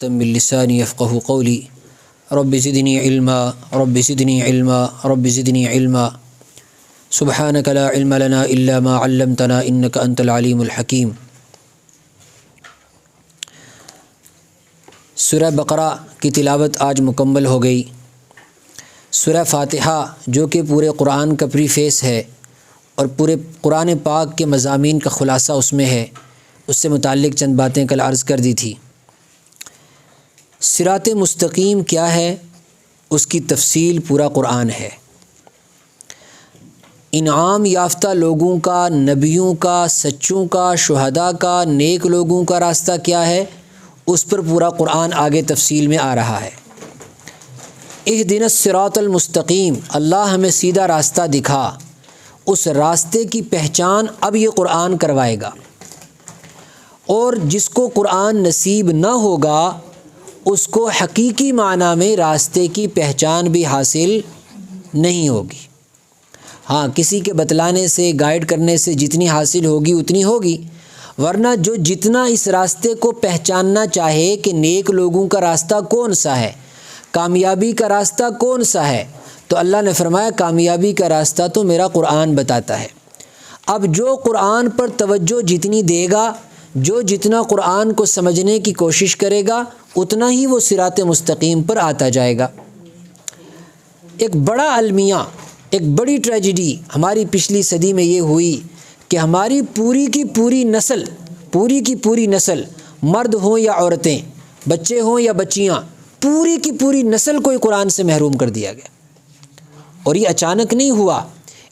من لسانی یفقهوا قولی رب زدنی علما رب زدنی علما رب زدنی علما سبحانک لا علم لنا الا ما علمتنا انک انت العلیم الحکیم۔ سورہ بقرہ کی تلاوت آج مکمل ہو گئی۔ سورہ فاتحہ جو کہ پورے قرآن کا پری فیس ہے اور پورے قرآن پاک کے مضامین کا خلاصہ اس میں ہے، اس سے متعلق چند باتیں کل عرض کر دی تھی۔ صراط مستقیم کیا ہے، اس کی تفصیل پورا قرآن ہے۔ انعام یافتہ لوگوں کا، نبیوں کا، سچوں کا، شہداء کا، نیک لوگوں کا راستہ کیا ہے، اس پر پورا قرآن آگے تفصیل میں آ رہا ہے۔ اہدنا الصراط المستقیم، اللہ ہمیں سیدھا راستہ دکھا، اس راستے کی پہچان اب یہ قرآن کروائے گا، اور جس کو قرآن نصیب نہ ہوگا اس کو حقیقی معنی میں راستے کی پہچان بھی حاصل نہیں ہوگی۔ ہاں، کسی کے بتلانے سے، گائیڈ کرنے سے جتنی حاصل ہوگی اتنی ہوگی، ورنہ جو جتنا اس راستے کو پہچاننا چاہے کہ نیک لوگوں کا راستہ کون سا ہے، کامیابی کا راستہ کون سا ہے، تو اللہ نے فرمایا کامیابی کا راستہ تو میرا قرآن بتاتا ہے۔ اب جو قرآن پر توجہ جتنی دے گا، جو جتنا قرآن کو سمجھنے کی کوشش کرے گا، اتنا ہی وہ صراط مستقیم پر آتا جائے گا۔ ایک بڑا المیہ، ایک بڑی ٹریجڈی ہماری پچھلی صدی میں یہ ہوئی کہ ہماری پوری کی پوری نسل، مرد ہوں یا عورتیں، بچے ہوں یا بچیاں، پوری کی پوری نسل کو قرآن سے محروم کر دیا گیا۔ اور یہ اچانک نہیں ہوا،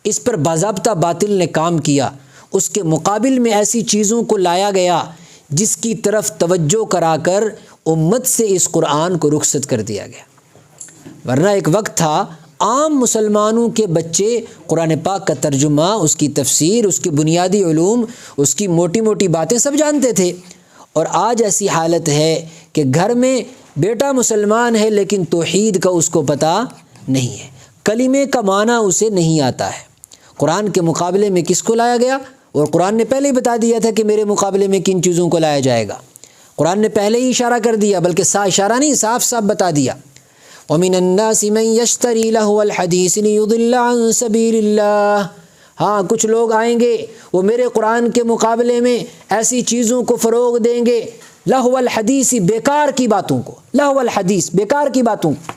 اس پر باضابطہ باطل نے کام کیا، اس کے مقابل میں ایسی چیزوں کو لایا گیا جس کی طرف توجہ کرا کر امت سے اس قرآن کو رخصت کر دیا گیا۔ ورنہ ایک وقت تھا عام مسلمانوں کے بچے قرآن پاک کا ترجمہ، اس کی تفسیر، اس کے بنیادی علوم، اس کی موٹی موٹی باتیں سب جانتے تھے، اور آج ایسی حالت ہے کہ گھر میں بیٹا مسلمان ہے لیکن توحید کا اس کو پتہ نہیں ہے، کلمے کا معنی اسے نہیں آتا ہے۔ قرآن کے مقابلے میں کس کو لایا گیا؟ اور قرآن نے پہلے ہی بتا دیا تھا کہ میرے مقابلے میں کن چیزوں کو لایا جائے گا۔ قرآن نے پہلے ہی اشارہ کر دیا، بلکہ اشارہ نہیں، صاف صاف بتا دیا۔ وَمِنَ النَّاسِ مَن يَشْتَرِي لَهْوَ الْحَدِيثِ لِيُضِلَّ عَن سَبِيلِ اللَّهِ۔ ہاں، کچھ لوگ آئیں گے، وہ میرے قرآن کے مقابلے میں ایسی چیزوں کو فروغ دیں گے، لہو الحدیث، بیکار کی باتوں کو، لہو الحدیث، بیکار کی باتوں کو۔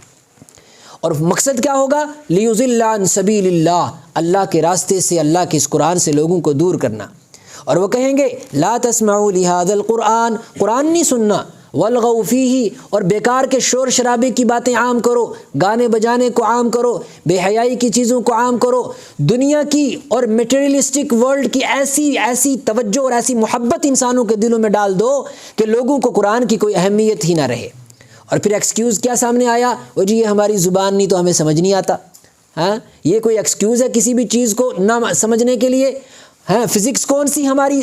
اور مقصد کیا ہوگا؟ لیضل عن سبیل اللہ، اللہ کے راستے سے، اللہ کے اس قرآن سے لوگوں کو دور کرنا۔ اور وہ کہیں گے لا تسمعوا لہذا القرآن، قرآن نہیں سننا، والغوا فیہ، اور بیکار کے شور شرابے کی باتیں عام کرو، گانے بجانے کو عام کرو، بے حیائی کی چیزوں کو عام کرو، دنیا کی اور میٹیریلسٹک ورلڈ کی ایسی توجہ اور ایسی محبت انسانوں کے دلوں میں ڈال دو کہ لوگوں کو قرآن کی کوئی اہمیت ہی نہ رہے۔ اور پھر ایکسکیوز کیا سامنے آیا؟ وہ جی یہ ہماری زبان نہیں تو ہمیں سمجھ نہیں آتا۔ ہاں، یہ کوئی ایکسکیوز ہے کسی بھی چیز کو نہ سمجھنے کے لیے؟ ہاں، فزکس کون سی ہماری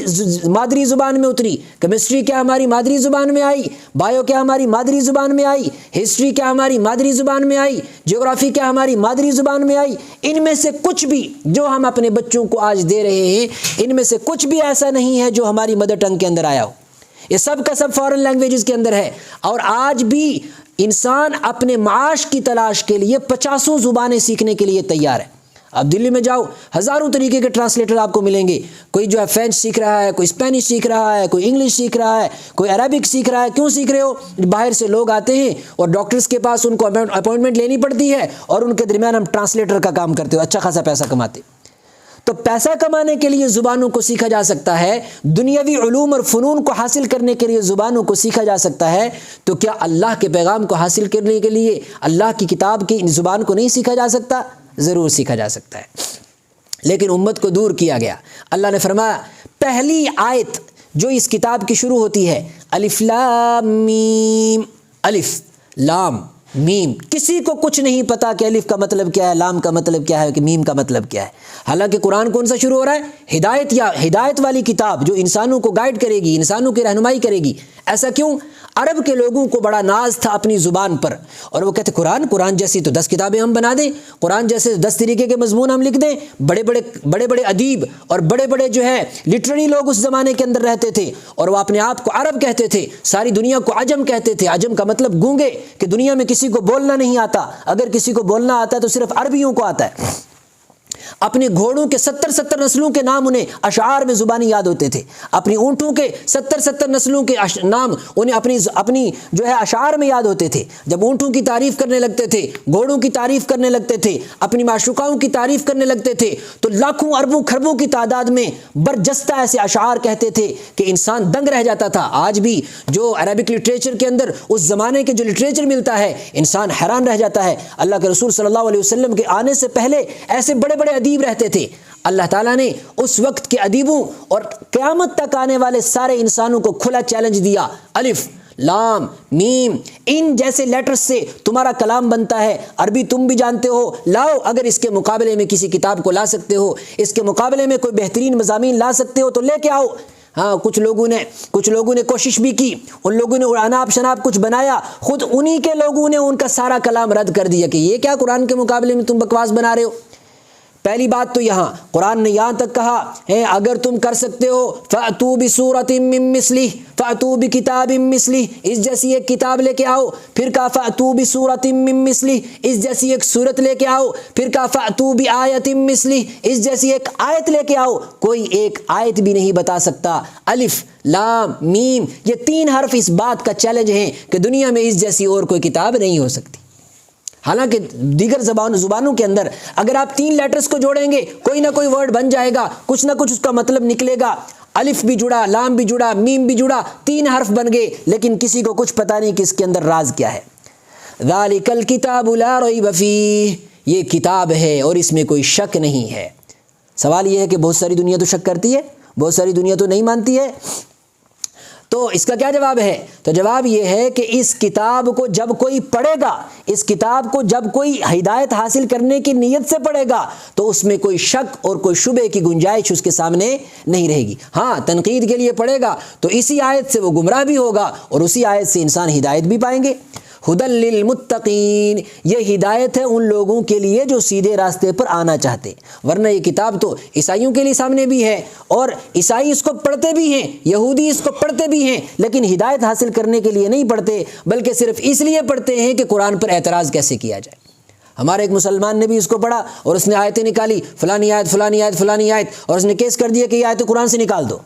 مادری زبان میں اتری؟ کیمسٹری کیا ہماری مادری زبان میں آئی؟ بایو کیا ہماری مادری زبان میں آئی؟ ہسٹری کیا ہماری مادری زبان میں آئی؟ جغرافی کیا ہماری مادری زبان میں آئی؟ ان میں سے کچھ بھی جو ہم اپنے بچوں کو آج دے رہے ہیں، ان میں سے کچھ بھی ایسا نہیں ہے جو ہماری مدر ٹنگ کے اندر آیا ہو۔ یہ سب کا سب فارن لینگویجز کے اندر ہے، اور آج بھی انسان اپنے معاش کی تلاش کے لیے 50 زبانیں سیکھنے کے لیے تیار ہے۔ اب دلی میں جاؤ، ہزاروں طریقے کے ٹرانسلیٹر آپ کو ملیں گے، کوئی جو ہے فرینچ سیکھ رہا ہے، کوئی اسپینش سیکھ رہا ہے، کوئی انگلش سیکھ رہا ہے، کوئی عربک سیکھ رہا ہے۔ کیوں سیکھ رہے ہو؟ باہر سے لوگ آتے ہیں اور ڈاکٹرز کے پاس ان کو اپوائنٹمنٹ لینی پڑتی ہے، اور ان کے درمیان ہم ٹرانسلیٹر کا کام کرتے ہو، اچھا خاصا پیسہ کماتے۔ تو پیسہ کمانے کے لیے زبانوں کو سیکھا جا سکتا ہے، دنیاوی علوم اور فنون کو حاصل کرنے کے لیے زبانوں کو سیکھا جا سکتا ہے، تو کیا اللہ کے پیغام کو حاصل کرنے کے لیے اللہ کی کتاب کی زبان کو نہیں سیکھا جا سکتا؟ ضرور سیکھا جا سکتا ہے، لیکن امت کو دور کیا گیا۔ اللہ نے فرمایا پہلی آیت جو اس کتاب کی شروع ہوتی ہے الف لام میم، الف لام میم، کسی کو کچھ نہیں پتا کہ الف کا مطلب کیا ہے، لام کا مطلب کیا ہے، کہ میم کا مطلب کیا ہے۔ حالانکہ قرآن کون سا شروع ہو رہا ہے؟ ہدایت والی کتاب جو انسانوں کو گائیڈ کرے گی، انسانوں کی رہنمائی کرے گی۔ ایسا کیوں؟ عرب کے لوگوں کو بڑا ناز تھا اپنی زبان پر، اور وہ کہتے قرآن جیسی تو 10 کتابیں ہم بنا دیں، قرآن جیسے 10 طریقے کے مضمون ہم لکھ دیں۔ بڑے بڑے ادیب اور بڑے بڑے جو ہے لٹریری لوگ اس زمانے کے اندر رہتے تھے، اور وہ اپنے آپ کو عرب کہتے تھے، ساری دنیا کو عجم کہتے تھے۔ عجم کا مطلب گونگے، کہ دنیا میں کسی کو بولنا نہیں آتا، اگر کسی کو بولنا آتا ہے تو صرف عربیوں کو آتا ہے۔ اپنے گھوڑوں کے 70 نسلوں کے نام انہیں اشعار میں زبانی یاد ہوتے تھے، اپنی اونٹوں کے 70 نسلوں کے نام انہیں اپنی جو ہے اشعار میں یاد ہوتے تھے۔ جب اونٹوں کی تعریف کرنے لگتے تھے، گھوڑوں کی تعریف کرنے لگتے تھے، اپنی معشوقاؤں کی تعریف کرنے لگتے تھے، تو لاکھوں اربوں خربوں کی تعداد میں برجستہ ایسے اشعار کہتے تھے کہ انسان دنگ رہ جاتا تھا۔ آج بھی جو عربک لٹریچر کے اندر اس زمانے کے جو لٹریچر ملتا ہے، انسان حیران رہ جاتا ہے۔ اللہ کے رسول صلی اللہ علیہ وسلم کے آنے سے پہلے ایسے بڑے بڑے ادیب رہتے تھے۔ اللہ تعالیٰ نے اس وقت کے ادیبوں اور قیامت تک آنے والے سارے انسانوں کو کھلا چیلنج دیا، الف لام میم ان جیسے لیٹرز سے تمہارا کلام بنتا ہے، عربی تم بھی جانتے ہو، لاؤ اگر اس کے مقابلے میں کسی کتاب کو لا سکتے ہو، اس کے مقابلے میں کوئی بہترین مضامین لا سکتے ہو تو لے کے آؤ۔ ہاں، کچھ لوگوں نے کوشش بھی کی، ان لوگوں نے اناپ شناپ کچھ بنایا، خود انہی کے لوگوں نے ان کا سارا کلام رد کر دیا کہ یہ کیا قرآن کے مقابلے میں تم بکواس بنا رہے ہو۔ پہلی بات تو یہاں قرآن نے یہاں تک کہا ہے اگر تم کر سکتے ہو فَأْتُوا بِسُورَةٍ مِّن مِّثْلِهِ فَأْتُوا بِكِتَابٍ مِّثْلِهِ، اس جیسی ایک کتاب لے کے آؤ۔ پھر کہا فَأْتُوا بِسُورَةٍ مِّن مِّثْلِهِ، اس جیسی ایک سورت لے کے آؤ۔ پھر کہا فَأْتُوا بِآيَةٍ مِّثْلِهِ، اس جیسی ایک آیت لے کے آؤ۔ کوئی ایک آیت بھی نہیں بتا سکتا۔ الف لام میم، یہ 3 حرف اس بات کا چیلنج ہیں کہ دنیا میں اس جیسی اور کوئی کتاب نہیں ہو سکتی۔ حالانکہ دیگر زبانوں کے اندر اگر آپ 3 لیٹرز کو جوڑیں گے کوئی نہ کوئی ورڈ بن جائے گا، کچھ نہ کچھ اس کا مطلب نکلے گا۔ الف بھی جڑا، لام بھی جڑا، میم بھی جڑا، 3 حرف بن گئے، لیکن کسی کو کچھ پتہ نہیں کہ اس کے اندر راز کیا ہے۔ ذالک الکتاب لا ریب فیہ، یہ کتاب ہے اور اس میں کوئی شک نہیں ہے۔ سوال یہ ہے کہ بہت ساری دنیا تو شک کرتی ہے، بہت ساری دنیا تو نہیں مانتی ہے، تو اس کا کیا جواب ہے؟ تو جواب یہ ہے کہ اس کتاب کو جب کوئی پڑھے گا، اس کتاب کو جب کوئی ہدایت حاصل کرنے کی نیت سے پڑھے گا تو اس میں کوئی شک اور کوئی شبہ کی گنجائش اس کے سامنے نہیں رہے گی۔ ہاں، تنقید کے لیے پڑھے گا تو اسی آیت سے وہ گمراہ بھی ہوگا اور اسی آیت سے انسان ہدایت بھی پائیں گے۔ ہدی للمتقین، یہ ہدایت ہے ان لوگوں کے لیے جو سیدھے راستے پر آنا چاہتے، ورنہ یہ کتاب تو عیسائیوں کے لیے سامنے بھی ہے اور عیسائی اس کو پڑھتے بھی ہیں، یہودی اس کو پڑھتے بھی ہیں، لیکن ہدایت حاصل کرنے کے لیے نہیں پڑھتے، بلکہ صرف اس لیے پڑھتے ہیں کہ قرآن پر اعتراض کیسے کیا جائے۔ ہمارے ایک مسلمان نے بھی اس کو پڑھا اور اس نے آیتیں نکالی، فلانی آیت فلانی آیت فلانی آیت، اور اس نے کیس کر دیا کہ یہ آیت قرآن سے نکال دو۔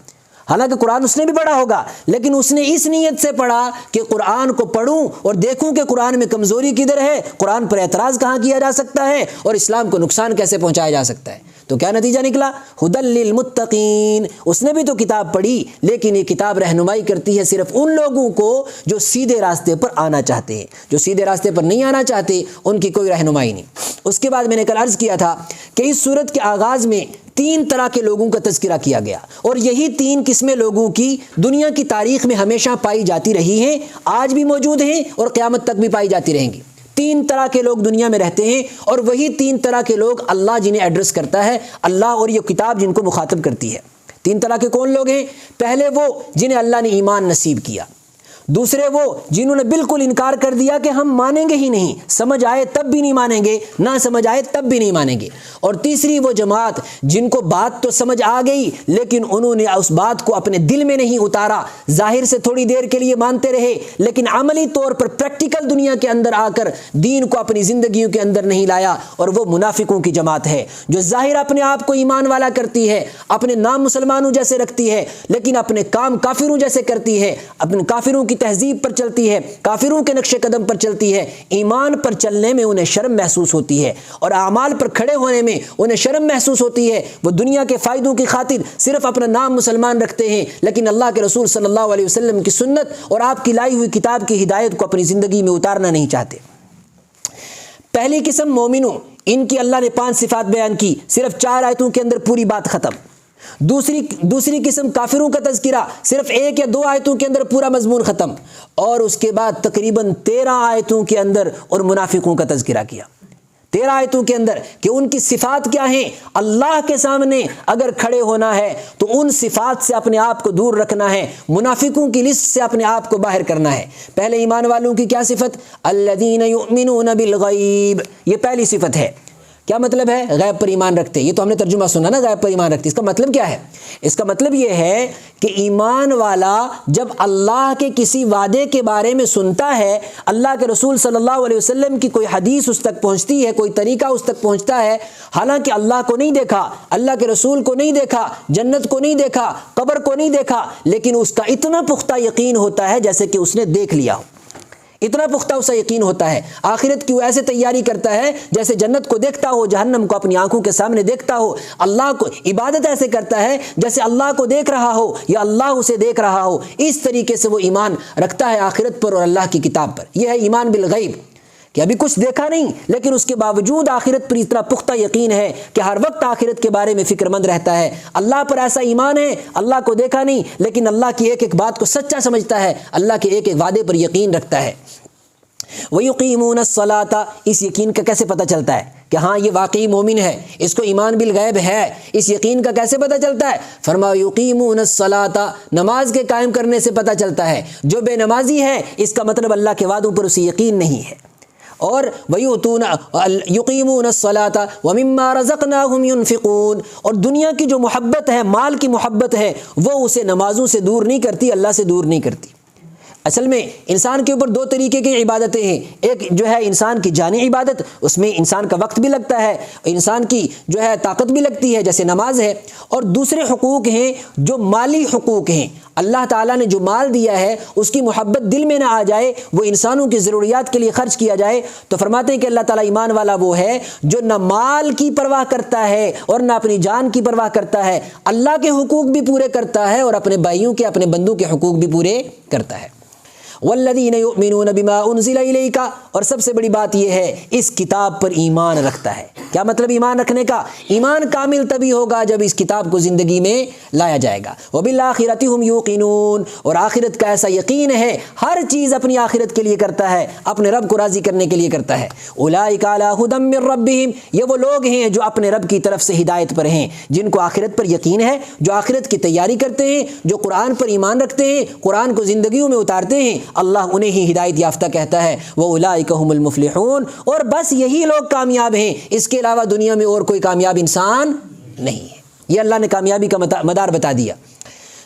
حالانکہ قرآن اس نے بھی پڑھا ہوگا، لیکن اس نے اس نیت سے پڑھا کہ قرآن کو پڑھوں اور دیکھوں کہ قرآن میں کمزوری کدھر ہے، قرآن پر اعتراض کہاں کیا جا سکتا ہے اور اسلام کو نقصان کیسے پہنچایا جا سکتا ہے۔ تو کیا نتیجہ نکلا؟ ہدی للمتقین، اس نے بھی تو کتاب پڑھی، لیکن یہ کتاب رہنمائی کرتی ہے صرف ان لوگوں کو جو سیدھے راستے پر آنا چاہتے ہیں، جو سیدھے راستے پر نہیں آنا چاہتے ان کی کوئی رہنمائی نہیں۔ اس کے بعد میں نے کل عرض کیا تھا کہ اس سورت کے آغاز میں 3 طرح کے لوگوں کا تذکرہ کیا گیا، اور یہی 3 قسمیں لوگوں کی دنیا کی تاریخ میں ہمیشہ پائی جاتی رہی ہیں، آج بھی موجود ہیں اور قیامت تک بھی پائی جاتی رہیں گی۔ 3 طرح کے لوگ دنیا میں رہتے ہیں، اور وہی 3 طرح کے لوگ اللہ جنہیں ایڈریس کرتا ہے، اللہ اور یہ کتاب جن کو مخاطب کرتی ہے۔ 3 طرح کے کون لوگ ہیں؟ پہلے وہ جنہیں اللہ نے ایمان نصیب کیا، دوسرے وہ جنہوں نے بالکل انکار کر دیا کہ ہم مانیں گے ہی نہیں، سمجھ آئے تب بھی نہیں مانیں گے، نہ سمجھ آئے تب بھی نہیں مانیں گے، اور تیسری وہ جماعت جن کو بات تو سمجھ آ گئی لیکن انہوں نے اس بات کو اپنے دل میں نہیں اتارا، ظاہر سے تھوڑی دیر کے لیے مانتے رہے لیکن عملی طور پر پریکٹیکل دنیا کے اندر آ کر دین کو اپنی زندگیوں کے اندر نہیں لایا، اور وہ منافقوں کی جماعت ہے جو ظاہر اپنے آپ کو ایمان والا کرتی ہے، اپنے نام مسلمانوں جیسے رکھتی ہے، لیکن اپنے کام کافروں جیسے کرتی ہے، اپنے کافروں کی تہذیب پر چلتی ہے، کافروں کے نقش قدم پر چلتی ہے، ایمان پر چلنے میں انہیں شرم محسوس ہوتی ہے اور اعمال پر کھڑے ہونے میں انہیں شرم محسوس ہوتی ہے۔ وہ دنیا کے فائدوں کی خاطر صرف اپنا نام مسلمان رکھتے ہیں، لیکن اللہ کے رسول صلی اللہ علیہ وسلم کی سنت اور آپ کی لائی ہوئی کتاب کی ہدایت کو اپنی زندگی میں اتارنا نہیں چاہتے۔ پہلی قسم مومنوں، ان کی اللہ نے 5 صفات بیان کی، صرف 4 آیتوں کے اندر پوری بات ختم۔ دوسری قسم کافروں کا تذکرہ، صرف 1 یا 2 آیتوں کے اندر پورا مضمون ختم، اور اس کے بعد تقریباً 13 آیتوں کے اندر اور منافقوں کا تذکرہ کیا۔ 13 آیتوں کے اندر کہ ان کی صفات کیا ہیں. اللہ کے سامنے اگر کھڑے ہونا ہے تو ان صفات سے اپنے آپ کو دور رکھنا ہے, منافقوں کی لسٹ سے اپنے آپ کو باہر کرنا ہے. پہلے ایمان والوں کی کیا صفت؟ الذین یؤمنون بالغیب, یہ پہلی صفت ہے. کیا مطلب ہے؟ غیب پر ایمان رکھتے. یہ تو ہم نے ترجمہ سنا نا, غیب پر ایمان رکھتے. اس کا مطلب کیا ہے؟ اس کا مطلب یہ ہے کہ ایمان والا جب اللہ کے کسی وعدے کے بارے میں سنتا ہے, اللہ کے رسول صلی اللہ علیہ وسلم کی کوئی حدیث اس تک پہنچتی ہے, کوئی طریقہ اس تک پہنچتا ہے, حالانکہ اللہ کو نہیں دیکھا, اللہ کے رسول کو نہیں دیکھا, جنت کو نہیں دیکھا, قبر کو نہیں دیکھا, لیکن اس کا اتنا پختہ یقین ہوتا ہے جیسے کہ اس نے دیکھ لیا ہو. اتنا پختہ اسے یقین ہوتا ہے. آخرت کی وہ ایسے تیاری کرتا ہے جیسے جنت کو دیکھتا ہو, جہنم کو اپنی آنکھوں کے سامنے دیکھتا ہو. اللہ کو عبادت ایسے کرتا ہے جیسے اللہ کو دیکھ رہا ہو یا اللہ اسے دیکھ رہا ہو. اس طریقے سے وہ ایمان رکھتا ہے آخرت پر اور اللہ کی کتاب پر. یہ ہے ایمان بالغیب, کہ ابھی کچھ دیکھا نہیں لیکن اس کے باوجود آخرت پر اتنا پختہ یقین ہے کہ ہر وقت آخرت کے بارے میں فکر مند رہتا ہے. اللہ پر ایسا ایمان ہے, اللہ کو دیکھا نہیں لیکن اللہ کی ایک ایک بات کو سچا سمجھتا ہے, اللہ کے ایک ایک وعدے پر یقین رکھتا ہے. وَيُقِيمُونَ الصَّلَاةَ, اس یقین کا کیسے پتہ چلتا ہے کہ ہاں یہ واقعی مومن ہے, اس کو ایمان بالغیب ہے؟ اس یقین کا کیسے پتہ چلتا ہے؟ فرمایا یقیمون الصلاۃ, نماز کے قائم کرنے سے پتہ چلتا ہے. جو بے نمازی ہے اس کا مطلب اللہ کے وعدوں پر اسے یقین نہیں ہے. اور یقیمون الصلاۃ ومما رزقناہم ينفقون, اور دنیا کی جو محبت ہے, مال کی محبت ہے, وہ اسے نمازوں سے دور نہیں کرتی, اللہ سے دور نہیں کرتی. اصل میں انسان کے اوپر دو طریقے کی عبادتیں ہیں. ایک جو ہے انسان کی جانی عبادت, اس میں انسان کا وقت بھی لگتا ہے, انسان کی جو ہے طاقت بھی لگتی ہے جیسے نماز ہے. اور دوسرے حقوق ہیں جو مالی حقوق ہیں. اللہ تعالیٰ نے جو مال دیا ہے اس کی محبت دل میں نہ آ جائے, وہ انسانوں کی ضروریات کے لیے خرچ کیا جائے. تو فرماتے ہیں کہ اللہ تعالیٰ ایمان والا وہ ہے جو نہ مال کی پرواہ کرتا ہے اور نہ اپنی جان کی پرواہ کرتا ہے, اللہ کے حقوق بھی پورے کرتا ہے اور اپنے بھائیوں کے, اپنے بندوں کے حقوق بھی پورے کرتا ہے. والذین یؤمنون بما انزل الیک, اور سب سے بڑی بات یہ ہے اس کتاب پر ایمان رکھتا ہے. کیا مطلب ایمان رکھنے کا؟ ایمان کامل تبھی ہوگا جب اس کتاب کو زندگی میں لایا جائے گا. وبالآخرۃ هم یوقنون, اور آخرت کا ایسا یقین ہے, ہر چیز اپنی آخرت کے لیے کرتا ہے, اپنے رب کو راضی کرنے کے لیے کرتا ہے. اولئک علی ھدی من ربہم, یہ وہ لوگ ہیں جو اپنے رب کی طرف سے ہدایت پر ہیں, جن کو آخرت پر یقین ہے, جو آخرت کی تیاری کرتے ہیں, جو قرآن پر ایمان رکھتے ہیں, قرآن کو زندگیوں میں اتارتے ہیں. اللہ انہیں ہی ہدایت یافتہ کہتا ہے. وَأُولَٰئِكَ هُمُ الْمُفْلِحُونَ, اور بس یہی لوگ کامیاب ہیں, اس کے علاوہ دنیا میں اور کوئی کامیاب انسان نہیں ہے. یہ اللہ نے کامیابی کا مدار بتا دیا.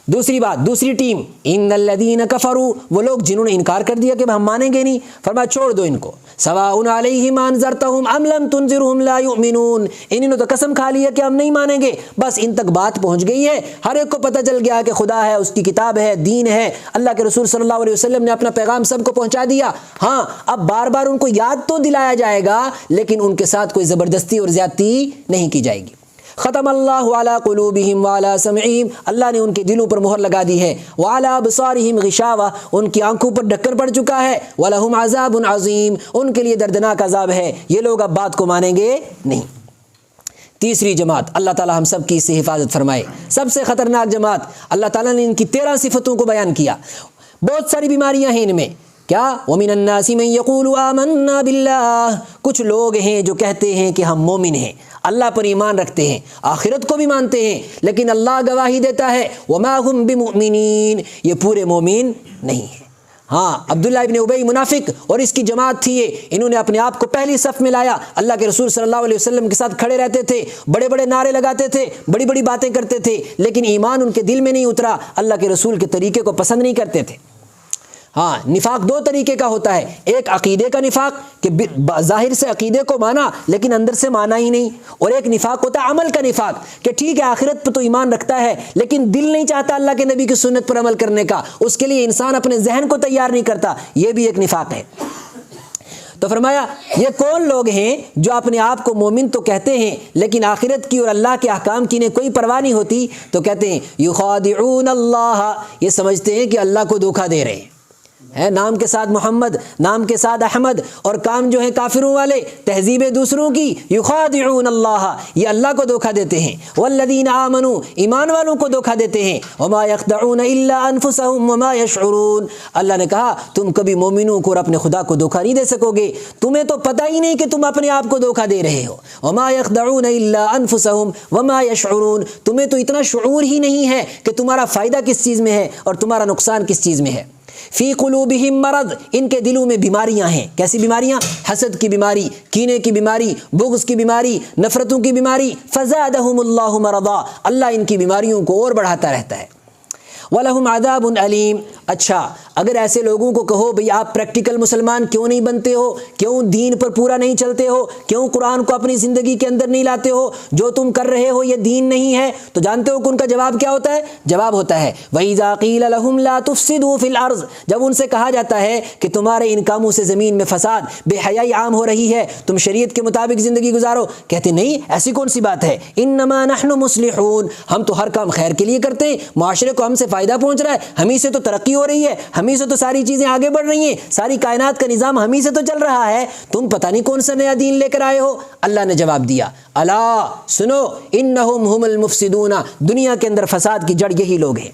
دوسری بات, دوسری ٹیم, ان الذین کفروا, وہ لوگ جنہوں نے انکار کر دیا کہ ہم مانیں گے نہیں. فرمایا چھوڑ دو ان کو. سواء علیہم انذرتہم ام لم تنذرہم لا یؤمنون, انہوں نے تو قسم کھا لی ہے کہ ہم نہیں مانیں گے, بس ان تک بات پہنچ گئی ہے, ہر ایک کو پتہ چل گیا کہ خدا ہے, اس کی کتاب ہے, دین ہے, اللہ کے رسول صلی اللہ علیہ وسلم نے اپنا پیغام سب کو پہنچا دیا. ہاں اب بار بار ان کو یاد تو دلایا جائے گا لیکن ان کے ساتھ کوئی زبردستی اور زیادتی نہیں کی جائے گی. ختم اللہ علی قلوبہم وعلی سمعہم, اللہ نے ان کے دلوں پر مہر لگا دی ہے. وعلی ابصارہم غشاوہ, ان کی آنکھوں پر ڈھکن پڑ چکا ہے. ولہم عذاب عظیم, ان کے لیے دردناک عذاب ہے. یہ لوگ اب بات کو مانیں گے نہیں. تیسری جماعت, اللہ تعالی ہم سب کی اس سے حفاظت فرمائے. سب سے خطرناک جماعت, اللہ تعالیٰ نے ان کی 13 صفتوں کو بیان کیا. بہت ساری بیماریاں ہیں ان میں. کیا؟ وَمِنَ النَّاسِ مَن يَقُولُ آمَنَّا بِاللَّهِ, کچھ لوگ ہیں جو کہتے ہیں کہ ہم مومن ہیں, اللہ پر ایمان رکھتے ہیں, آخرت کو بھی مانتے ہیں, لیکن اللہ گواہی دیتا ہے وَمَا هُم بِمُؤْمِنِينَ, یہ پورے مومن نہیں ہیں. ہاں عبداللہ ابن ابی منافق اور اس کی جماعت تھی یہ, انہوں نے اپنے آپ کو پہلی صف میں لایا, اللہ کے رسول صلی اللہ علیہ وسلم کے ساتھ کھڑے رہتے تھے, بڑے بڑے نعرے لگاتے تھے, بڑی بڑی باتیں کرتے تھے, لیکن ایمان ان کے دل میں نہیں اترا, اللہ کے رسول کے طریقے کو پسند نہیں کرتے تھے. ہاں نفاق دو طریقے کا ہوتا ہے, ایک عقیدے کا نفاق کہ ظاہر سے عقیدے کو مانا لیکن اندر سے مانا ہی نہیں, اور ایک نفاق ہوتا ہے عمل کا نفاق کہ ٹھیک ہے آخرت پہ تو ایمان رکھتا ہے لیکن دل نہیں چاہتا اللہ کے نبی کی سنت پر عمل کرنے کا, اس کے لیے انسان اپنے ذہن کو تیار نہیں کرتا, یہ بھی ایک نفاق ہے. تو فرمایا یہ کون لوگ ہیں جو اپنے آپ کو مومن تو کہتے ہیں لیکن آخرت کی اور اللہ کے احکام کی انہیں کوئی پرواہ نہیں ہوتی. تو کہتے ہیں یخادعون اللہ, یہ سمجھتے ہیں کہ اللہ کو دھوکہ دے رہے ہیں. ہے، نام کے ساتھ محمد، نام کے ساتھ احمد، اور کام جو ہیں کافروں والے، تہذیبیں دوسروں کی، یخادعون اللہ، یہ اللہ کو دھوکہ دیتے ہیں، والذین آمنوا، ایمان والوں کو دھوکہ دیتے ہیں، وما یخدعون الا انفسهم وما یشعرون، اللہ نے کہا تم کبھی مومنوں کو اور اپنے خدا کو دھوکہ نہیں دے سکو گے، تمہیں تو پتہ ہی نہیں کہ تم اپنے آپ کو دھوکہ دے رہے ہو، وما یخدعون الا انفسهم وما یشعرون، تمہیں تو اتنا شعور ہی نہیں ہے کہ تمہارا فائدہ کس چیز میں ہے اور تمہارا نقصان کس چیز میں ہے۔ فی قلوبہم مرض، ان کے دلوں میں بیماریاں ہیں، کیسی بیماریاں؟ حسد کی بیماری، کینے کی بیماری، بغض کی بیماری، نفرتوں کی بیماری، فزادہم اللہ مرضا، اللہ ان کی بیماریوں کو اور بڑھاتا رہتا ہے۔ وَلَهُمْ عَذَابٌ علیم، اچھا اگر ایسے لوگوں کو کہو بھئی آپ پریکٹیکل مسلمان کیوں نہیں بنتے ہو، کیوں دین پر پورا نہیں چلتے ہو، کیوں قرآن کو اپنی زندگی کے اندر نہیں لاتے ہو، جو تم کر رہے ہو یہ دین نہیں ہے، تو جانتے ہو کہ ان کا جواب کیا ہوتا ہے؟ جواب ہوتا ہے وَإِذَا قِيلَ لَهُمْ لَا تُفْسِدُوا فِي الْأَرْضِ، جب ان سے کہا جاتا ہے کہ تمہارے ان کاموں سے زمین میں فساد، بے حیائی عام ہو رہی ہے، تم شریعت کے مطابق زندگی گزارو، کہتے نہیں ایسی کون سی بات ہے، انما نحن مصلحون، ہم تو ہر کام خیر کے لیے کرتے ہیں، معاشرے کو ہم سے فائدہ پہنچ رہا ہے، ہمیں سے تو ترقی ہو رہی ہے، ہمیں سے تو ساری چیزیں آگے بڑھ رہی ہیں، ساری کائنات کا نظام ہمیں سے تو چل رہا ہے، تم پتہ نہیں کون سا نیا دین لے کر آئے ہو۔ اللہ نے جواب دیا الا سنو انہم ہم المفسدون، دنیا کے اندر فساد کی جڑ یہی لوگ ہیں،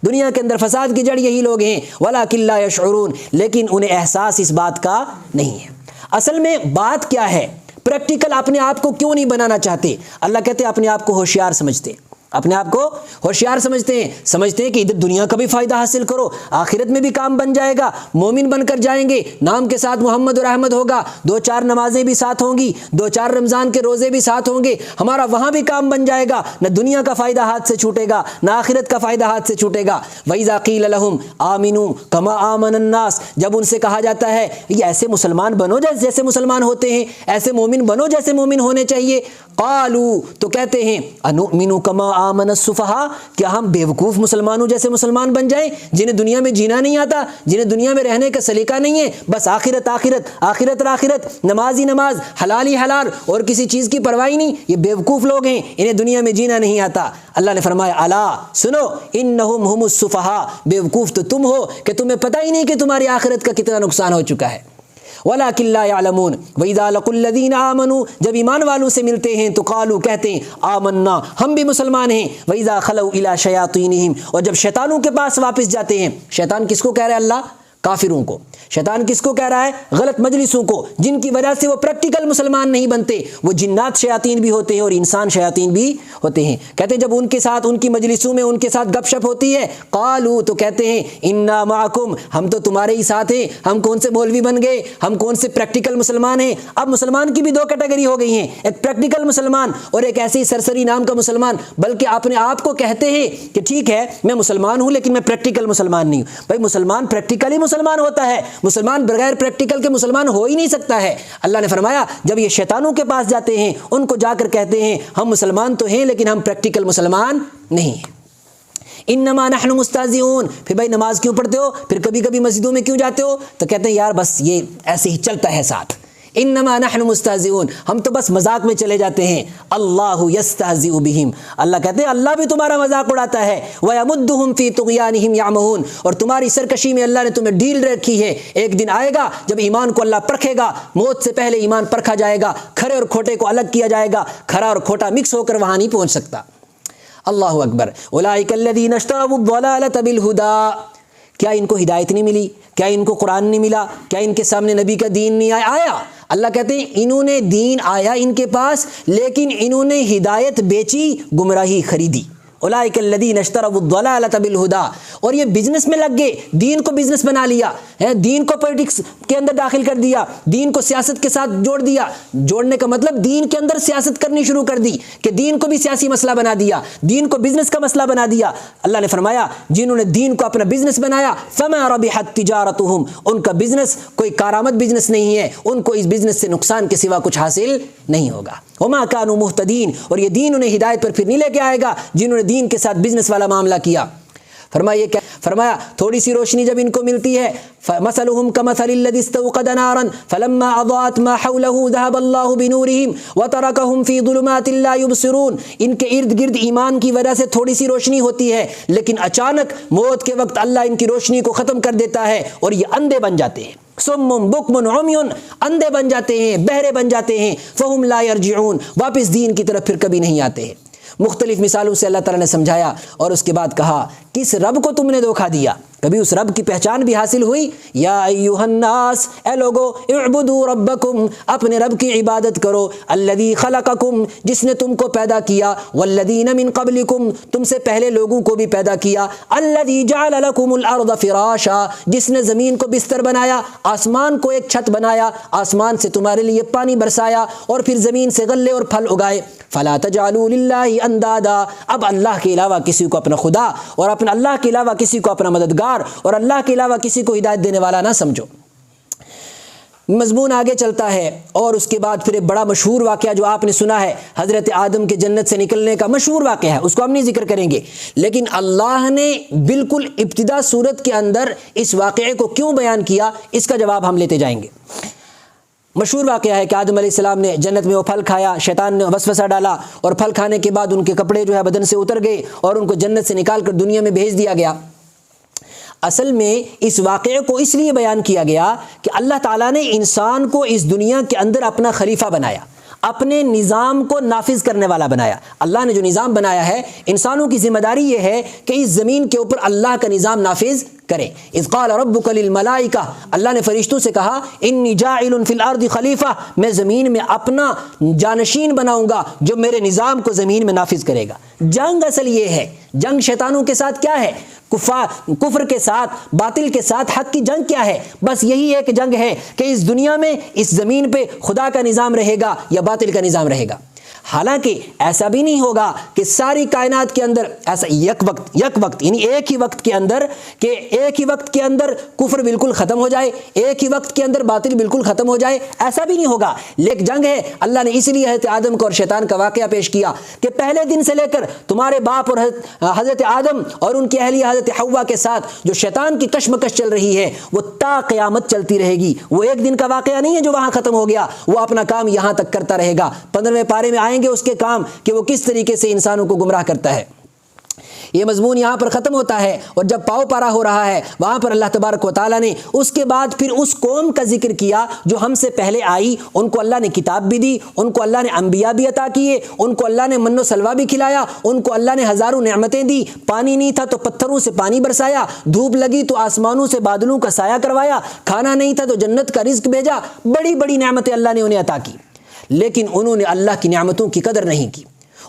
دنیا کے اندر فساد کی جڑ یہی لوگ ہیں، ولکن لا یشعرون، لیکن انہیں احساس اس بات کا نہیں ہے۔ اصل میں بات کیا ہے؟ پریکٹیکل اپنے آپ کو کیوں نہیں بنانا چاہتے؟ اللہ کہتے ہیں اپنے آپ کو ہوشیار سمجھتے ہیں، اپنے آپ کو ہوشیار سمجھتے ہیں کہ ادھر دنیا کا بھی فائدہ حاصل کرو، آخرت میں بھی کام بن جائے گا، مومن بن کر جائیں گے، نام کے ساتھ محمد اور احمد ہوگا، 2-4 نمازیں بھی ساتھ ہوں گی، 2-4 رمضان کے روزے بھی ساتھ ہوں گے، ہمارا وہاں بھی کام بن جائے گا، نہ دنیا کا فائدہ ہاتھ سے چھوٹے گا نہ آخرت کا فائدہ ہاتھ سے چھوٹے گا۔ وَإِذَا قِيلَ لَهُمْ آمِنُوا كَمَا آمَنَ النَّاسُ، جب ان سے کہا جاتا ہے یہ ایسے مسلمان بنو جیسے مسلمان ہوتے ہیں، ایسے مومن بنو جیسے مومن ہونے چاہیے، قالوا تو کہتے ہیں انؤمن کما آمن السفہاء، کیا ہم بیوقوف مسلمانوں جیسے مسلمان بن جائیں جنہیں دنیا میں جینا نہیں آتا، جنہیں دنیا میں رہنے کا سلیقہ نہیں ہے، بس آخرت آخرت آخرت آخرت، نماز ہی نماز، حلال ہی حلال، اور کسی چیز کی پرواہ نہیں، یہ بیوقوف لوگ ہیں، انہیں دنیا میں جینا نہیں آتا۔ اللہ نے فرمایا الا سنو انہم ہم السفہاء، بیوقوف تو تم ہو کہ تمہیں پتہ ہی نہیں کہ تمہاری آخرت کا کتنا نقصان ہو چکا ہے۔ وَلَكِنْ لَا يَعْلَمُونَ وَإِذَا لَقُوا الَّذِينَ آمَنُوا، جب ایمان والوں سے ملتے ہیں تو قالوا کہتے ہیں آمنا، ہم بھی مسلمان ہیں، وَإِذَا خَلَوْا إِلَى شَيَاطِينِهِمْ، اور جب شیطانوں کے پاس واپس جاتے ہیں، شیطان کس کو کہہ رہا ہے اللہ؟ کافروں کو۔ شیطان کس کو کہہ رہا ہے؟ غلط مجلسوں کو، جن کی وجہ سے وہ پریکٹیکل مسلمان نہیں بنتے، وہ جنات شیاطین بھی ہوتے ہیں اور انسان شیاطین بھی ہوتے ہیں۔ کہتے ہیں جب ان کے ساتھ، ان کی مجلسوں میں ان کے ساتھ گپ شپ ہوتی ہے، قالوا تو کہتے ہیں انا معکم، ہم تو تمہارے ہی ساتھ ہیں، ہم کون سے مولوی بن گئے، ہم کون سے پریکٹیکل مسلمان ہیں۔ اب مسلمان کی بھی 2 کیٹیگری ہو گئی ہیں، ایک پریکٹیکل مسلمان اور ایک ایسے ہی سرسری نام کا مسلمان، بلکہ اپنے آپ کو کہتے ہیں کہ ٹھیک ہے میں مسلمان ہوں لیکن میں پریکٹیکل مسلمان نہیں ہوں۔ بھائی مسلمان پریکٹیکلی مسلمان ہوتا ہے، مسلمان بغیر پریکٹیکل کے مسلمان ہو ہی نہیں سکتا ہے۔ اللہ نے فرمایا جب یہ شیطانوں کے پاس جاتے ہیں، ان کو جا کر کہتے ہیں ہم مسلمان تو ہیں لیکن ہم پریکٹیکل مسلمان نہیں ہیں۔ انما نحن مستہزئون، پھر بھائی نماز کیوں پڑھتے ہو، پھر کبھی کبھی مسجدوں میں کیوں جاتے ہو، تو کہتے ہیں یار بس یہ ایسے ہی چلتا ہے ساتھ، انما نحن مستہزئون، ہم تو بس مذاق میں چلے جاتے ہیں۔ اللہ یستہزئ بہم، اللہ کہتے ہیں اللہ بھی تمہارا مذاق اڑاتا ہے، ویمدہم فی طغیانہم یعمہون، اور تمہاری سرکشی میں اللہ نے تمہیں ڈیل رکھی ہے، ایک دن آئے گا جب ایمان کو اللہ پرکھے گا، موت سے پہلے ایمان پرکھا جائے گا، کھرے اور کھوٹے کو الگ کیا جائے گا، کھرا اور کھوٹا مکس ہو کر وہاں نہیں پہنچ سکتا۔ اللہ اکبر۔ اولئک الذین اشتروا الضلالۃ بالہدی، کیا ان کو ہدایت نہیں ملی، کیا ان کو قرآن نہیں ملا، کیا ان کے سامنے نبی کا دین نہیں آیا؟ اللہ کہتے ہیں انہوں نے دین آیا ان کے پاس لیکن انہوں نے ہدایت بیچی، گمراہی خریدی۔ اولئک الذین اشتروا الضلالۃ بالہدی، اور یہ بزنس میں لگ گئے، دین کو بزنس بنا لیا ہے، دین کو پولیٹکس کے اندر داخل کر دیا، دین کو سیاست کے ساتھ جوڑ دیا، جوڑنے کا مطلب دین کے اندر سیاست کرنی شروع کر دی کہ دین کو بھی سیاسی مسئلہ بنا دیا، دین کو بزنس کا مسئلہ بنا دیا۔ اللہ نے فرمایا جنہوں نے دین کو اپنا بزنس بنایا فما ربحت تجارتہم، ان کا بزنس کوئی کارآمد بزنس نہیں ہے، ان کو اس بزنس سے نقصان کے سوا کچھ حاصل نہیں ہوگا۔ وما كانوا مہتدین، اور یہ دین انہیں ہدایت پر پھر نہیں لے کے آئے گا جنہوں نے دین کے ساتھ بزنس والا معاملہ کیا۔ فرمایا یہ کیا؟ فرمایا تھوڑی سی روشنی جب ان کو ملتی ہے مثلهم كمثل الذي استوقد نارا فلما اضاءت ما حوله ذهب الله بنورهم وتركهم في ظلمات لا يبصرون. ان کے ارد گرد ایمان کی وجہ سے تھوڑی سی روشنی ہوتی ہے، لیکن اچانک موت کے وقت اللہ ان کی روشنی کو ختم کر دیتا ہے اور یہ اندھے بن جاتے ہیں. سم بکم عمی، اندھے بن جاتے ہیں، بہرے بن جاتے ہیں. فہم لا یرجعون، واپس دین کی طرف پھر کبھی نہیں آتے ہیں. مختلف مثالوں سے اللہ تعالیٰ نے سمجھایا اور اس کے بعد کہا کس رب کو تم نے دھوکہ دیا؟ کبھی اس رب کی پہچان بھی حاصل ہوئی؟ یا ایھا الناس، اے لوگو، اعبدوا ربکم، اپنے رب کی عبادت کرو، الذی خلقکم، جس نے تم کو پیدا کیا، والذین من قبلکم، تم سے پہلے لوگوں کو بھی پیدا کیا، الذی جعل لکم الارض فراشا، جس نے زمین کو بستر بنایا، آسمان کو ایک چھت بنایا، آسمان سے تمہارے لیے پانی برسایا اور پھر زمین سے غلے اور پھل اگائے. فلا تجعلوا للہ اندادا، اب اللہ کے علاوہ کسی کو اپنا خدا اور اپنا اللہ کے علاوہ کسی کو اپنا مددگار اور اللہ کے علاوہ کسی کو ہدایت دینے والا نہ سمجھو. مضمون آگے چلتا ہے اور اس کے بعد پھر ایک بڑا مشہور واقعہ جو آپ نے سنا ہے، حضرت آدم کے جنت سے نکلنے کا مشہور واقعہ ہے، اس کو ہم نہیں ذکر کریں گے، لیکن اللہ نے بالکل ابتدا صورت کے اندر اس واقعے کو کیوں بیان کیا، اس کا جواب ہم لیتے جائیں گے. مشہور واقعہ ہے کہ آدم علیہ السلام نے جنت میں وہ پھل کھایا، شیطان نے وسوسہ ڈالا اور پھل کھانے کے بعد ان کے کپڑے جو ہے بدن سے اتر گئے اور ان کو جنت سے نکال کر دنیا میں بھیج دیا گیا. اصل میں اس واقعے کو اس لیے بیان کیا گیا کہ اللہ تعالیٰ نے انسان کو اس دنیا کے اندر اپنا خلیفہ بنایا، اپنے نظام کو نافذ کرنے والا بنایا. اللہ نے جو نظام بنایا ہے، انسانوں کی ذمہ داری یہ ہے کہ اس زمین کے اوپر اللہ کا نظام نافذ کریں. اذ قال ربک للملائکہ، اللہ نے فرشتوں سے کہا انی جاعل فی الارض خلیفہ، میں زمین میں اپنا جانشین بناؤں گا جو میرے نظام کو زمین میں نافذ کرے گا. جنگ اصل یہ ہے، جنگ شیطانوں کے ساتھ کیا ہے؟ کفر کے ساتھ، باطل کے ساتھ. حق کی جنگ کیا ہے؟ بس یہی ایک جنگ ہے کہ اس دنیا میں، اس زمین پہ خدا کا نظام رہے گا یا باطل کا نظام رہے گا. حالانکہ ایسا بھی نہیں ہوگا کہ ساری کائنات کے اندر ایسا یک وقت یعنی ایک ہی وقت کے اندر کہ ایک ہی وقت کے اندر کفر بالکل ختم ہو جائے، ایک ہی وقت کے اندر باطل بالکل ختم ہو جائے، ایسا بھی نہیں ہوگا. لیکن جنگ ہے. اللہ نے اس لیے حضرت آدم کو اور شیطان کا واقعہ پیش کیا کہ پہلے دن سے لے کر تمہارے باپ اور حضرت آدم اور ان کی اہلیہ حضرت حوا کے ساتھ جو شیطان کی کشمکش چل رہی ہے وہ تا قیامت چلتی رہے گی. وہ ایک دن کا واقعہ نہیں ہے جو وہاں ختم ہو گیا، وہ اپنا کام یہاں تک کرتا رہے گا. 15ویں پارے میں آئیں گے اس کے کام کہ وہ کس طریقے سے انسانوں کو گمراہ کرتا ہے. یہ مضمون یہاں پر ختم ہوتا ہے اور جب پاؤ پارا ہو رہا ہے وہاں پر اللہ تبارک و تعالیٰ نے اس کے بعد پھر اس قوم کا ذکر کیا جو ہم سے پہلے آئی. ان کو اللہ نے کتاب بھی دی، ان کو اللہ نے انبیاء بھی عطا کیے، ان کو اللہ نے من و سلوہ بھی کھلایا، ان کو اللہ نے ہزاروں نعمتیں دی. پانی نہیں تھا تو پتھروں سے پانی برسایا، دھوپ لگی تو آسمانوں سے بادلوں کا سایہ کروایا، کھانا نہیں تھا تو جنت کا رزق بھیجا. بڑی بڑی نعمتیں اللہ نے انہیں عطا کی، لیکن انہوں نے اللہ کی نعمتوں کی قدر نہیں کی.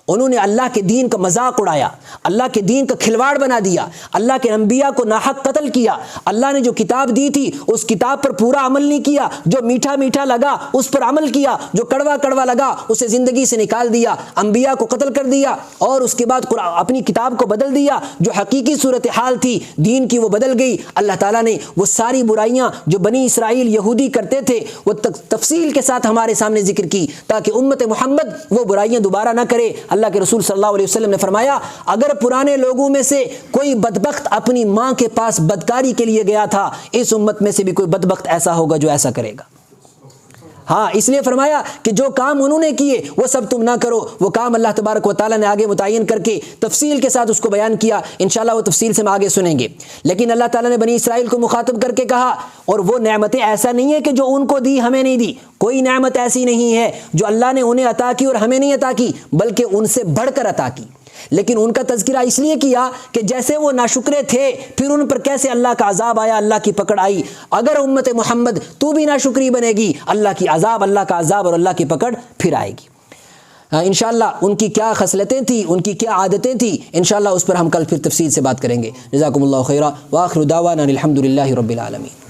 انہوں نے اللہ کے دین کا مذاق اڑایا، اللہ کے دین کا کھلواڑ بنا دیا، اللہ کے انبیاء کو ناحق قتل کیا. اللہ نے جو کتاب دی تھی اس کتاب پر پورا عمل نہیں کیا، جو میٹھا میٹھا لگا اس پر عمل کیا، جو کڑوا کڑوا لگا اسے زندگی سے نکال دیا، انبیاء کو قتل کر دیا اور اس کے بعد اپنی کتاب کو بدل دیا. جو حقیقی صورتحال تھی دین کی وہ بدل گئی. اللہ تعالیٰ نے وہ ساری برائیاں جو بنی اسرائیل یہودی کرتے تھے وہ تفصیل کے ساتھ ہمارے سامنے ذکر کی تاکہ امت محمد وہ برائیاں دوبارہ نہ کرے. اللہ کے رسول صلی اللہ علیہ وسلم نے فرمایا اگر پرانے لوگوں میں سے کوئی بدبخت اپنی ماں کے پاس بدکاری کے لیے گیا تھا، اس امت میں سے بھی کوئی بدبخت ایسا ہوگا جو ایسا کرے گا. ہاں، اس لیے فرمایا کہ جو کام انہوں نے کیے وہ سب تم نہ کرو. وہ کام اللہ تبارک و تعالیٰ نے آگے متعین کر کے تفصیل کے ساتھ اس کو بیان کیا. انشاءاللہ وہ تفصیل سے ہم آگے سنیں گے. لیکن اللہ تعالیٰ نے بنی اسرائیل کو مخاطب کر کے کہا اور وہ نعمتیں ایسا نہیں ہے کہ جو ان کو دی ہمیں نہیں دی. کوئی نعمت ایسی نہیں ہے جو اللہ نے انہیں عطا کی اور ہمیں نہیں عطا کی، بلکہ ان سے بڑھ کر عطا کی. لیکن ان کا تذکرہ اس لیے کیا کہ جیسے وہ ناشکرے تھے پھر ان پر کیسے اللہ کا عذاب آیا، اللہ کی پکڑ آئی. اگر امت محمد تو بھی ناشکری بنے گی، اللہ کی عذاب، اللہ کا عذاب اور اللہ کی پکڑ پھر آئے گی. انشاءاللہ ان کی کیا خصلتیں تھیں، ان کی کیا عادتیں تھیں، انشاءاللہ اس پر ہم کل پھر تفصیل سے بات کریں گے. جزاکم اللہ خیرا، وآخر دعوانا الحمدللہ رب العالمین.